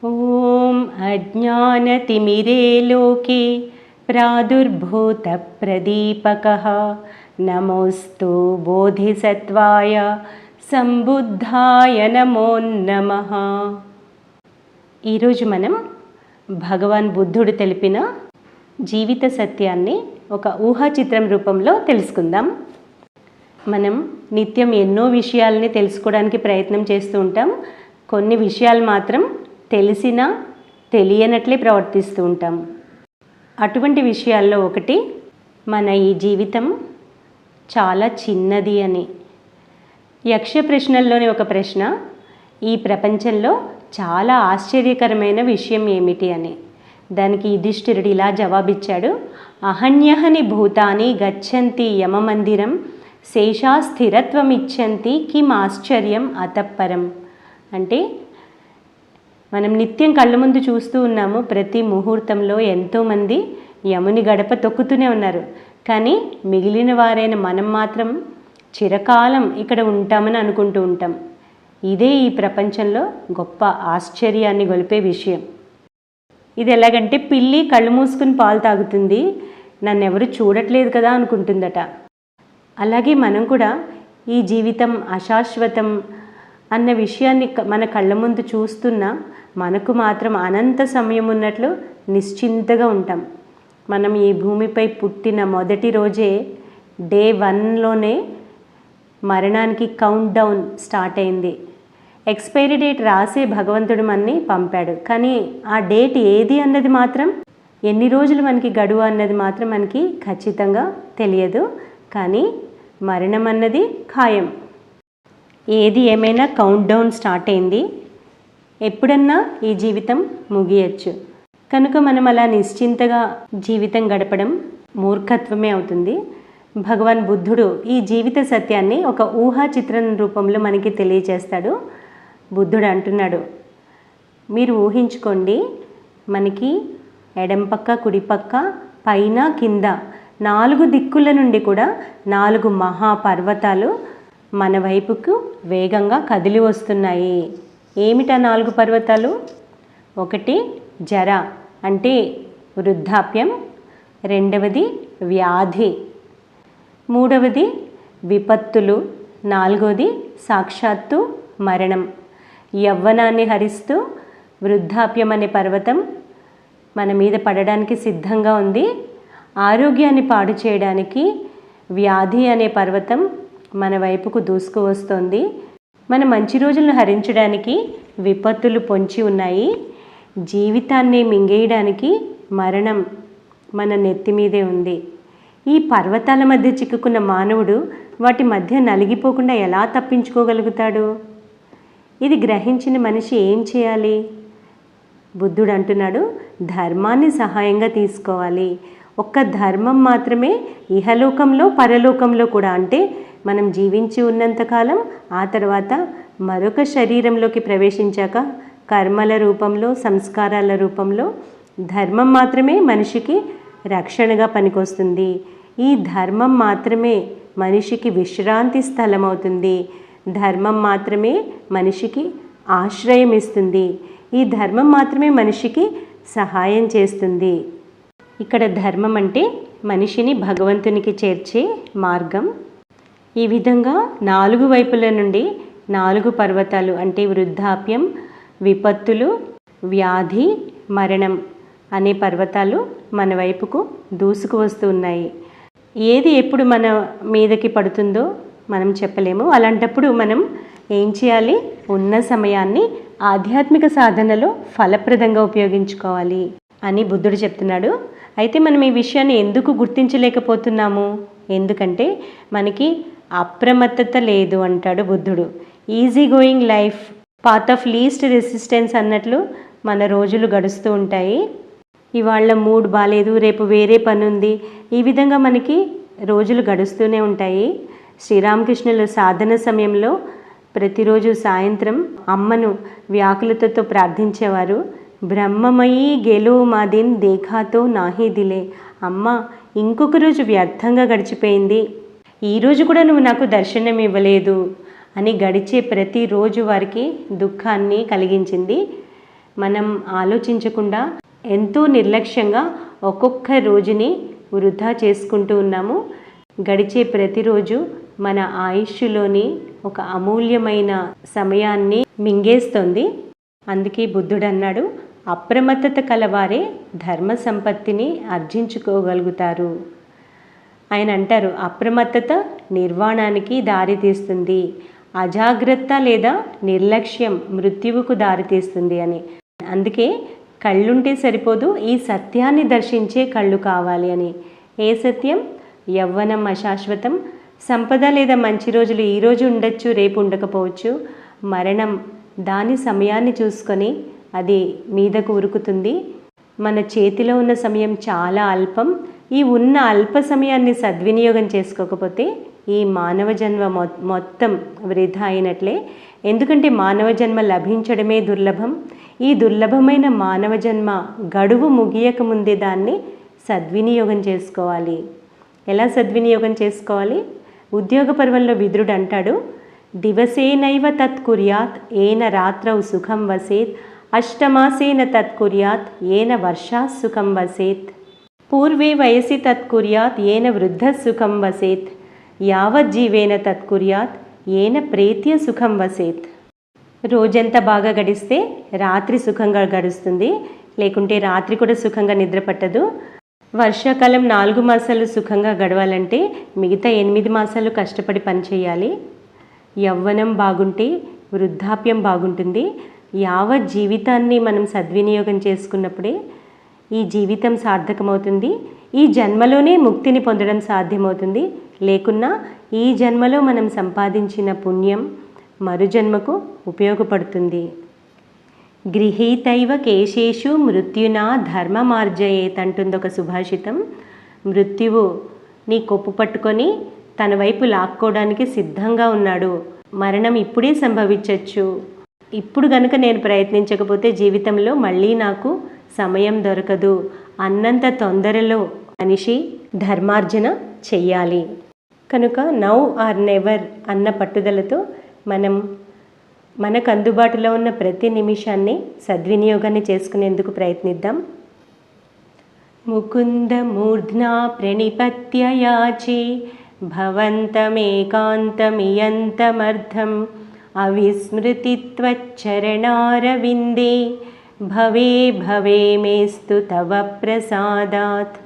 ॐ अज्ञानतिमिरे लोके प्रादुर्भूतप्रदीपकः नमोऽस्तु बोधिसत्त्वाय సంబుద్ధాయ నమో నమః. ఈరోజు మనం భగవాన్ బుద్ధుడు తెలిపిన జీవిత సత్యాన్ని ఒక ఊహా చిత్రం రూపంలో తెలుసుకుందాం. మనం నిత్యం ఎన్నో విషయాలని తెలుసుకోవడానికి ప్రయత్నం చేస్తూ ఉంటాం. కొన్ని విషయాలు మాత్రం తెలిసినా తెలియనట్లే ప్రవర్తిస్తూ ఉంటాం. అటువంటి విషయాల్లో ఒకటి మన ఈ జీవితం చాలా చిన్నది అని. యక్ష ప్రశ్నల్లోని ఒక ప్రశ్న, ఈ ప్రపంచంలో చాలా ఆశ్చర్యకరమైన విషయం ఏమిటి అని. దానికి యుధిష్ఠిరుడు ఇలా జవాబిచ్చాడు, అహన్యహని భూతాని గచ్చంతి యమమందిరం శేషా స్థిరత్వమిచ్చంతి కిం ఆశ్చర్యం అతఃపరం. అంటే మనం నిత్యం కళ్ళ ముందు చూస్తూ ఉన్నాము, ప్రతి ముహూర్తంలో ఎంతోమంది యముని గడప తొక్కుతూనే ఉన్నారు. కానీ మిగిలిన వారైన మనం మాత్రం చిరకాలం ఇక్కడ ఉంటామని అనుకుంటూ ఉంటాం. ఇదే ఈ ప్రపంచంలో గొప్ప ఆశ్చర్యాన్ని గొలిపే విషయం. ఇది ఎలాగంటే, పిల్లి కళ్ళు మూసుకుని పాలు తాగుతుంది, నన్ను ఎవరు చూడట్లేదు కదా అనుకుంటుందట. అలాగే మనం కూడా ఈ జీవితం అశాశ్వతం అన్న విషయాన్ని మన కళ్ళ ముందు చూస్తున్నా మనకు మాత్రం అనంత సమయం ఉన్నట్లు నిశ్చింతగా ఉంటాం. మనం ఈ భూమిపై పుట్టిన మొదటి రోజే డే 1లోనే మరణానికి కౌంట్ డౌన్ స్టార్ట్ అయింది. ఎక్స్పైరీ డేట్ రాసే భగవంతుడు మనని పంపాడు. కానీ ఆ డేట్ ఏది అన్నది మాత్రం, ఎన్ని రోజులు మనకి గడువు అన్నది మాత్రం మనకి ఖచ్చితంగా తెలియదు. కానీ మరణం అన్నది ఖాయం. ఏది ఏమైనా కౌంట్ డౌన్ స్టార్ట్ అయింది, ఎప్పుడన్నా ఈ జీవితం ముగియచ్చు. కనుక మనం అలా నిశ్చింతగా జీవితం గడపడం మూర్ఖత్వమే అవుతుంది. భగవాన్ బుద్ధుడు ఈ జీవిత సత్యాన్ని ఒక ఊహా చిత్రం రూపంలో మనకి తెలియజేస్తాడు. బుద్ధుడు అంటున్నాడు, మీరు ఊహించుకోండి, మనకి ఎడంపక్క కుడిపక్క పైన కింద 4 దిక్కుల నుండి కూడా 4 మహాపర్వతాలు మన వైపుకు వేగంగా కదిలి వస్తున్నాయి. ఏమిటా 4 పర్వతాలు? ఒకటి జర అంటే వృద్ధాప్యం, రెండవది వ్యాధి, మూడవది విపత్తులు, నాలుగవది సాక్షాత్తు మరణం. యవ్వనాన్ని హరిస్తూ వృద్ధాప్యం అనే పర్వతం మన మీద పడడానికి సిద్ధంగా ఉంది. ఆరోగ్యాన్ని పాడు చేయడానికి వ్యాధి అనే పర్వతం మన వైపుకు దూసుకు వస్తోంది. మన మంచి రోజులను హరించడానికి విపత్తులు పొంచి ఉన్నాయి. జీవితాన్ని మింగేయడానికి మరణం మన నెత్తి మీదే ఉంది. ఈ పర్వతాల మధ్య చిక్కుకున్న మానవుడు వాటి మధ్య నలిగిపోకుండా ఎలా తప్పించుకోగలుగుతాడు? ఇది గ్రహించిన మనిషి ఏం చేయాలి? బుద్ధుడు అంటున్నాడు, ధర్మాన్ని సహాయంగా తీసుకోవాలి. ఒక్క ధర్మం మాత్రమే ఇహలోకంలో పరలోకంలో కూడా, అంటే మనం జీవించి ఉన్నంతకాలం, ఆ తర్వాత మరొక శరీరంలోకి ప్రవేశించాక కర్మల రూపంలో, సంస్కారాల రూపంలో ధర్మం మాత్రమే మనిషికి రక్షణగా పనికొస్తుంది. ఈ ధర్మం మాత్రమే మనిషికి విశ్రాంతి స్థలం అవుతుంది. ధర్మం మాత్రమే మనిషికి ఆశ్రయం ఇస్తుంది. ఈ ధర్మం మాత్రమే మనిషికి సహాయం చేస్తుంది. ఇక్కడ ధర్మం అంటే మనిషిని భగవంతునికి చేర్చే మార్గం. ఈ విధంగా 4 వైపుల నుండి 4 పర్వతాలు అంటే వృద్ధాప్యం, విపత్తులు, వ్యాధి, మరణం అనే పర్వతాలు మన వైపుకు దూసుకు వస్తూ ఉన్నాయి. ఏది ఎప్పుడు మన మీదకి పడుతుందో మనం చెప్పలేము. అలాంటప్పుడు మనం ఏం చేయాలి? ఉన్న సమయాన్ని ఆధ్యాత్మిక సాధనలో ఫలప్రదంగా ఉపయోగించుకోవాలి అని బుద్ధుడు చెప్తున్నాడు. అయితే మనం ఈ విషయాన్ని ఎందుకు గుర్తించలేకపోతున్నాము? ఎందుకంటే మనకి అప్రమత్తత లేదు అంటాడు బుద్ధుడు. Easy going life, path of least resistance అన్నట్లు మన రోజులు గడుస్తూ ఉంటాయి. ఇవాళ మూడ్ బాలేదు, రేపు వేరే పని ఉంది, ఈ విధంగా మనకి రోజులు గడుస్తూనే ఉంటాయి. శ్రీరామకృష్ణుల సాధన సమయంలో ప్రతిరోజు సాయంత్రం అమ్మను వ్యాకులతతో ప్రార్థించేవారు. బ్రహ్మమయీ గెలో మాదిన్ దేఖాతో నాహీ దిలే. అమ్మ, ఇంకొక రోజు వ్యర్థంగా గడిచిపోయింది, ఈరోజు కూడా నువ్వు నాకు దర్శనం ఇవ్వలేదు అని గడిచే ప్రతిరోజు వారికి దుఃఖాన్ని కలిగించింది. మనం ఆలోచించకుండా ఎంతో నిర్లక్ష్యంగా ఒక్కొక్క రోజుని వృధా చేసుకుంటూ ఉన్నాము. గడిచే ప్రతిరోజు మన ఆయుష్లోని ఒక అమూల్యమైన సమయాన్ని మింగేస్తుంది. అందుకే బుద్ధుడు అన్నాడు, అప్రమత్తత కలవారే ధర్మ సంపత్తిని ఆర్జించుకోగలుగుతారు. ఆయన అంటారు, అప్రమత్తత నిర్వాణానికి దారితీస్తుంది, అజాగ్రత్త లేదా నిర్లక్ష్యం మృత్యువుకు దారితీస్తుంది అని. అందుకే కళ్ళుంటే సరిపోదు, ఈ సత్యాన్ని దర్శించే కళ్ళు కావాలి అని. ఏ సత్యం? యవ్వనం అశాశ్వతం, సంపద లేదా మంచి రోజులు ఈరోజు ఉండొచ్చు, రేపు ఉండకపోవచ్చు. మరణం దాని సమయాన్ని చూసుకొని అది మీదకు ఉరుకుతుంది. మన చేతిలో ఉన్న సమయం చాలా అల్పం. ఈ ఉన్న అల్ప సమయాన్ని సద్వినియోగం చేసుకోకపోతే ఈ మానవ జన్మ మొత్తం వృధా అయినట్లే. ఎందుకంటే మానవ జన్మ లభించడమే దుర్లభం. ఈ దుర్లభమైన మానవ జన్మ గడువు ముగియక ముందే దాన్ని సద్వినియోగం చేసుకోవాలి. ఎలా సద్వినియోగం చేసుకోవాలి? ఉద్యోగ పర్వంలో విదురుడు అంటాడు, దివసేనైవ తత్కుర్యాత్ ఏన రాత్రౌ సుఖం వసేత్, అష్టమాసేన తత్కుర్యాత్ ఏన వర్షా సుఖం వసేత్, పూర్వే వయసి తత్కుర్యాత్ ఏన వృద్ధ సుఖం వసేత్, యావజ్జీవేన తత్కుర్యాత్ ఏన ప్రేత్య సుఖం వసేత్. రోజంతా బాగా గడిస్తే రాత్రి సుఖంగా గడుస్తుంది, లేకుంటే రాత్రి కూడా సుఖంగా నిద్ర పట్టదు. వర్షాకాలం 4 మాసాలు సుఖంగా గడవాలంటే మిగతా 8 మాసాలు కష్టపడి పనిచేయాలి. యవ్వనం బాగుంటే వృద్ధాప్యం బాగుంటుంది. యావత్ జీవితాన్ని మనం సద్వినియోగం చేసుకున్నప్పుడే ఈ జీవితం సార్థకమవుతుంది. ఈ జన్మలోనే ముక్తిని పొందడం సాధ్యమవుతుంది. లేకున్నా ఈ జన్మలో మనం సంపాదించిన పుణ్యం మరుజన్మకు ఉపయోగపడుతుంది. గృహీతైవ కేశేషు మృత్యునా ధర్మమార్జయేత్ అంటుంది ఒక సుభాషితం. మృత్యువు నీ కొప్పు పట్టుకొని తన వైపు లాక్కోవడానికి సిద్ధంగా ఉన్నాడు. మరణం ఇప్పుడే సంభవించవచ్చు. ఇప్పుడు గనుక నేను ప్రయత్నించకపోతే జీవితంలో మళ్ళీ నాకు సమయం దొరకదు అన్నంత తొందరలో మనిషి ధర్మార్జన చెయ్యాలి. కనుక నౌ ఆర్ నెవర్ అన్న పట్టుదలతో మనం మనకు అందుబాటులో ఉన్న ప్రతి నిమిషాన్ని సద్వినియోగాన్ని చేసుకునేందుకు ప్రయత్నిద్దాం. ముకుంద మూర్ధ్నా ప్రణిపత్య యాచే భవంతమేకాంతమియంతమర్థం అవిస్మృతిత్వచ్చరణారవిందే భవే భవే మేస్తు తవ ప్రసాదాత్.